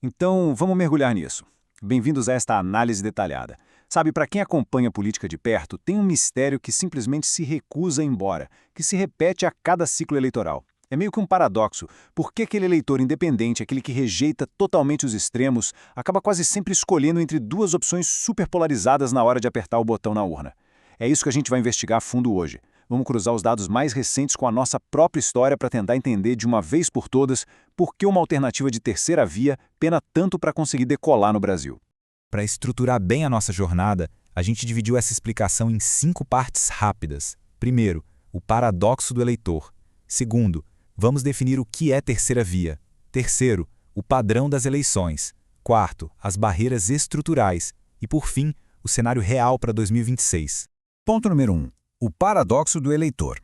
Então, vamos mergulhar nisso. Bem-vindos a esta análise detalhada. Sabe, para quem acompanha a política de perto, tem um mistério que simplesmente se recusa a ir embora, que se repete a cada ciclo eleitoral. É meio que um paradoxo. Por que aquele eleitor independente, aquele que rejeita totalmente os extremos, acaba quase sempre escolhendo entre duas opções superpolarizadas na hora de apertar o botão na urna? É isso que a gente vai investigar a fundo hoje. Vamos cruzar os dados mais recentes com a nossa própria história para tentar entender de uma vez por todas por que uma alternativa de terceira via pena tanto para conseguir decolar no Brasil. Para estruturar bem a nossa jornada, a gente dividiu essa explicação em 5 partes rápidas. Primeiro, o paradoxo do eleitor. Segundo, vamos definir o que é terceira via. Terceiro, o padrão das eleições. Quarto, as barreiras estruturais. E, por fim, o cenário real para 2026. Ponto número 1. O paradoxo do eleitor.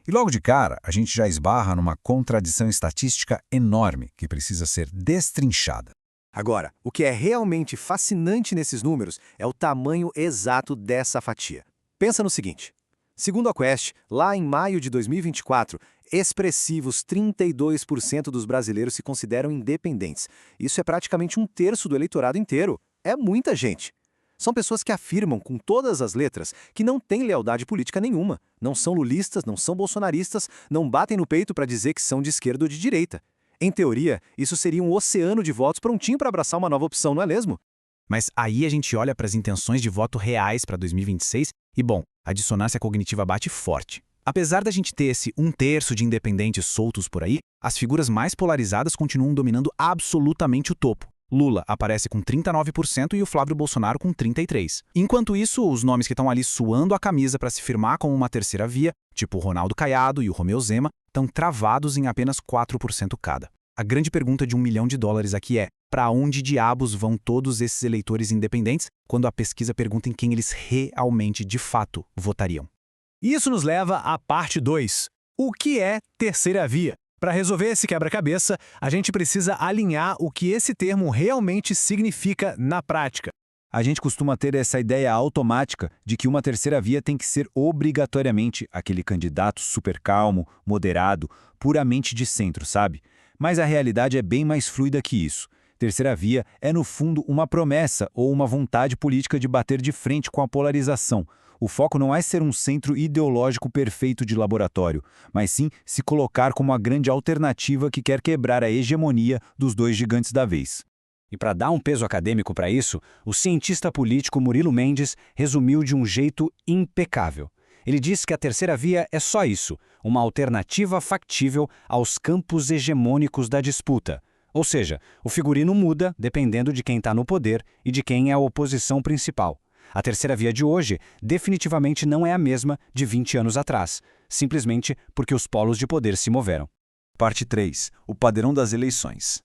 E logo de cara, a gente já esbarra numa contradição estatística enorme que precisa ser destrinchada. Agora, o que é realmente fascinante nesses números é o tamanho exato dessa fatia. Pensa no seguinte. Segundo a Quest, lá em maio de 2024, expressivos 32% dos brasileiros se consideram independentes. Isso é praticamente um terço do eleitorado inteiro. É muita gente. São pessoas que afirmam com todas as letras que não têm lealdade política nenhuma, não são lulistas, não são bolsonaristas, não batem no peito para dizer que são de esquerda ou de direita. Em teoria, isso seria um oceano de votos prontinho para abraçar uma nova opção, não é mesmo? Mas aí a gente olha para as intenções de voto reais para 2026 e, bom, a dissonância cognitiva bate forte. Apesar da gente ter esse um terço de independentes soltos por aí, as figuras mais polarizadas continuam dominando absolutamente o topo. Lula aparece com 39% e o Flávio Bolsonaro com 33%. Enquanto isso, os nomes que estão ali suando a camisa para se firmar como uma terceira via, tipo o Ronaldo Caiado e o Romeu Zema, estão travados em apenas 4% cada. A grande pergunta de $1 milhão aqui é: para onde diabos vão todos esses eleitores independentes quando a pesquisa pergunta em quem eles realmente, de fato, votariam? Isso nos leva à parte 2. O que é terceira via? Para resolver esse quebra-cabeça, a gente precisa alinhar o que esse termo realmente significa na prática. A gente costuma ter essa ideia automática de que uma terceira via tem que ser obrigatoriamente aquele candidato super calmo, moderado, puramente de centro, sabe? Mas a realidade é bem mais fluida que isso. Terceira via é, no fundo, uma promessa ou uma vontade política de bater de frente com a polarização. O foco não é ser um centro ideológico perfeito de laboratório, mas sim se colocar como a grande alternativa que quer quebrar a hegemonia dos dois gigantes da vez. E para dar um peso acadêmico para isso, o cientista político Murilo Mendes resumiu de um jeito impecável. Ele disse que a terceira via é só isso, uma alternativa factível aos campos hegemônicos da disputa. Ou seja, o figurino muda dependendo de quem está no poder e de quem é a oposição principal. A terceira via de hoje definitivamente não é a mesma de 20 anos atrás, simplesmente porque os polos de poder se moveram. Parte 3. O padrão das eleições.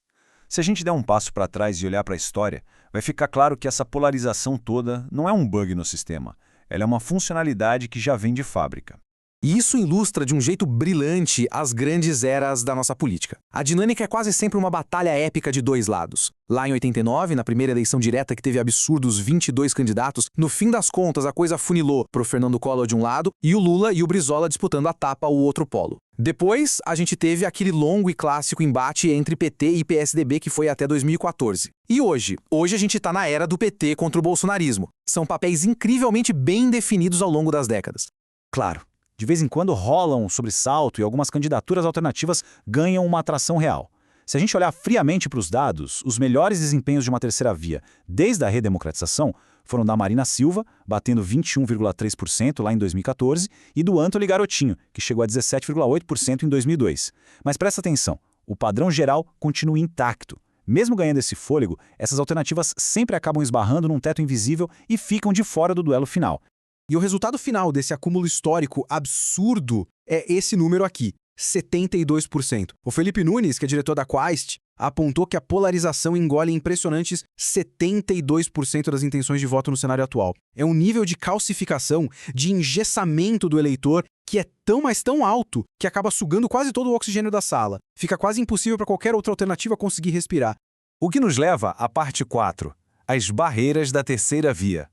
Se a gente der um passo para trás e olhar para a história, vai ficar claro que essa polarização toda não é um bug no sistema. Ela é uma funcionalidade que já vem de fábrica. E isso ilustra de um jeito brilhante as grandes eras da nossa política. A dinâmica é quase sempre uma batalha épica de dois lados. Lá em 89, na primeira eleição direta que teve absurdos 22 candidatos, no fim das contas a coisa funilou pro Fernando Collor de um lado e o Lula e o Brizola disputando a tapa ao outro polo. Depois, a gente teve aquele longo e clássico embate entre PT e PSDB que foi até 2014. E hoje? Hoje a gente tá na era do PT contra o bolsonarismo. São papéis incrivelmente bem definidos ao longo das décadas. Claro, de vez em quando rola um sobressalto e algumas candidaturas alternativas ganham uma atração real. Se a gente olhar friamente para os dados, os melhores desempenhos de uma terceira via desde a redemocratização foram da Marina Silva, batendo 21,3% lá em 2014, e do Antony Garotinho, que chegou a 17,8% em 2002. Mas presta atenção, o padrão geral continua intacto. Mesmo ganhando esse fôlego, essas alternativas sempre acabam esbarrando num teto invisível e ficam de fora do duelo final. E o resultado final desse acúmulo histórico absurdo é esse número aqui, 72%. O Felipe Nunes, que é diretor da Quaest, apontou que a polarização engole impressionantes 72% das intenções de voto no cenário atual. É um nível de calcificação, de engessamento do eleitor que é tão, mas tão alto que acaba sugando quase todo o oxigênio da sala. Fica quase impossível para qualquer outra alternativa conseguir respirar. O que nos leva à parte 4, as barreiras da terceira via.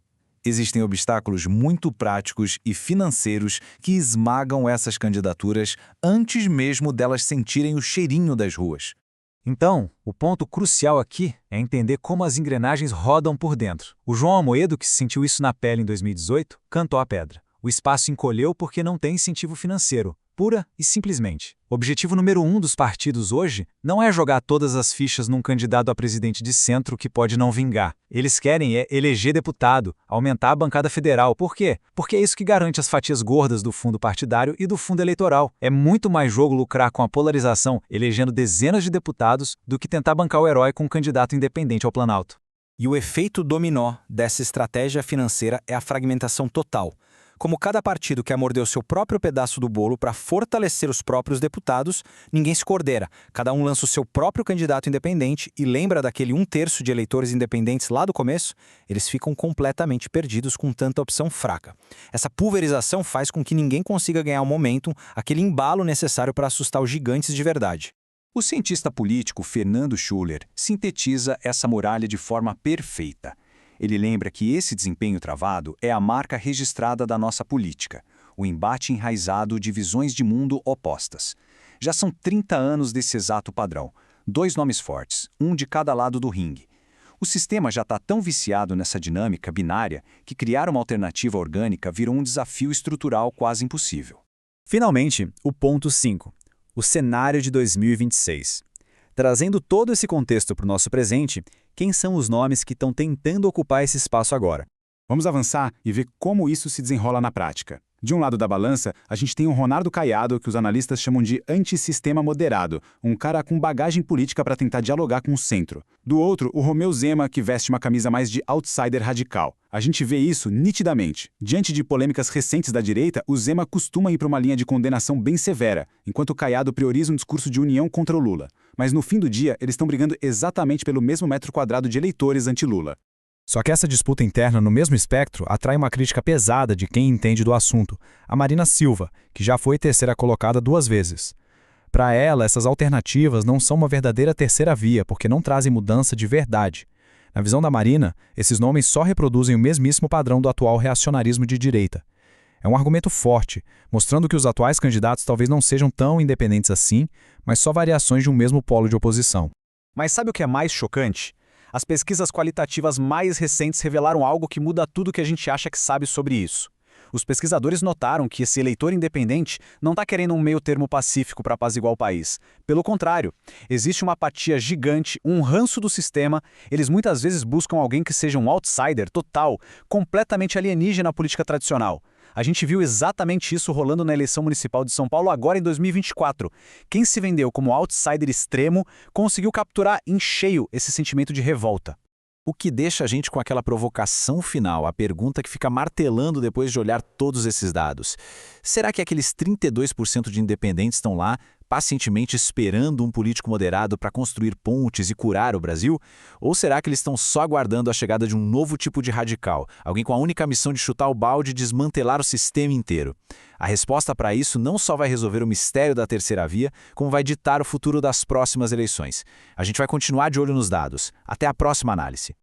Existem obstáculos muito práticos e financeiros que esmagam essas candidaturas antes mesmo delas sentirem o cheirinho das ruas. Então, o ponto crucial aqui é entender como as engrenagens rodam por dentro. O João Amoedo, que sentiu isso na pele em 2018, cantou a pedra. O espaço encolheu porque não tem incentivo financeiro, pura e simplesmente. O objetivo número 1 dos partidos hoje não é jogar todas as fichas num candidato a presidente de centro que pode não vingar. Eles querem eleger deputado, aumentar a bancada federal. Por quê? Porque é isso que garante as fatias gordas do fundo partidário e do fundo eleitoral. É muito mais jogo lucrar com a polarização, elegendo dezenas de deputados, do que tentar bancar o herói com um candidato independente ao Planalto. E o efeito dominó dessa estratégia financeira é a fragmentação total. Como cada partido quer morder o seu próprio pedaço do bolo para fortalecer os próprios deputados, ninguém se coordena. Cada um lança o seu próprio candidato independente e lembra daquele 1/3 de eleitores independentes lá do começo? Eles ficam completamente perdidos com tanta opção fraca. Essa pulverização faz com que ninguém consiga ganhar o momentum, aquele embalo necessário para assustar os gigantes de verdade. O cientista político Fernando Schuller sintetiza essa muralha de forma perfeita. Ele lembra que esse desempenho travado é a marca registrada da nossa política, o embate enraizado de visões de mundo opostas. Já são 30 anos desse exato padrão, 2 nomes fortes, um de cada lado do ringue. O sistema já está tão viciado nessa dinâmica binária que criar uma alternativa orgânica virou um desafio estrutural quase impossível. Finalmente, o ponto 5, o cenário de 2026. Trazendo todo esse contexto para o nosso presente, quem são os nomes que estão tentando ocupar esse espaço agora? Vamos avançar e ver como isso se desenrola na prática. De um lado da balança, a gente tem o Ronaldo Caiado, que os analistas chamam de antissistema moderado, um cara com bagagem política para tentar dialogar com o centro. Do outro, o Romeu Zema, que veste uma camisa mais de outsider radical. A gente vê isso nitidamente. Diante de polêmicas recentes da direita, o Zema costuma ir para uma linha de condenação bem severa, enquanto o Caiado prioriza um discurso de união contra o Lula. Mas no fim do dia, eles estão brigando exatamente pelo mesmo metro quadrado de eleitores anti-Lula. Só que essa disputa interna no mesmo espectro atrai uma crítica pesada de quem entende do assunto, a Marina Silva, que já foi terceira colocada 2 vezes. Para ela, essas alternativas não são uma verdadeira terceira via, porque não trazem mudança de verdade. Na visão da Marina, esses nomes só reproduzem o mesmíssimo padrão do atual reacionarismo de direita. É um argumento forte, mostrando que os atuais candidatos talvez não sejam tão independentes assim, mas só variações de um mesmo polo de oposição. Mas sabe o que é mais chocante? As pesquisas qualitativas mais recentes revelaram algo que muda tudo que a gente acha que sabe sobre isso. Os pesquisadores notaram que esse eleitor independente não está querendo um meio termo pacífico para apaziguar o país. Pelo contrário, existe uma apatia gigante, um ranço do sistema. Eles muitas vezes buscam alguém que seja um outsider total, completamente alienígena à política tradicional. A gente viu exatamente isso rolando na eleição municipal de São Paulo agora em 2024. Quem se vendeu como outsider extremo conseguiu capturar em cheio esse sentimento de revolta. O que deixa a gente com aquela provocação final, a pergunta que fica martelando depois de olhar todos esses dados. Será que aqueles 32% de independentes estão lá, pacientemente esperando um político moderado para construir pontes e curar o Brasil? Ou será que eles estão só aguardando a chegada de um novo tipo de radical, alguém com a única missão de chutar o balde e desmantelar o sistema inteiro? A resposta para isso não só vai resolver o mistério da terceira via, como vai ditar o futuro das próximas eleições. A gente vai continuar de olho nos dados. Até a próxima análise.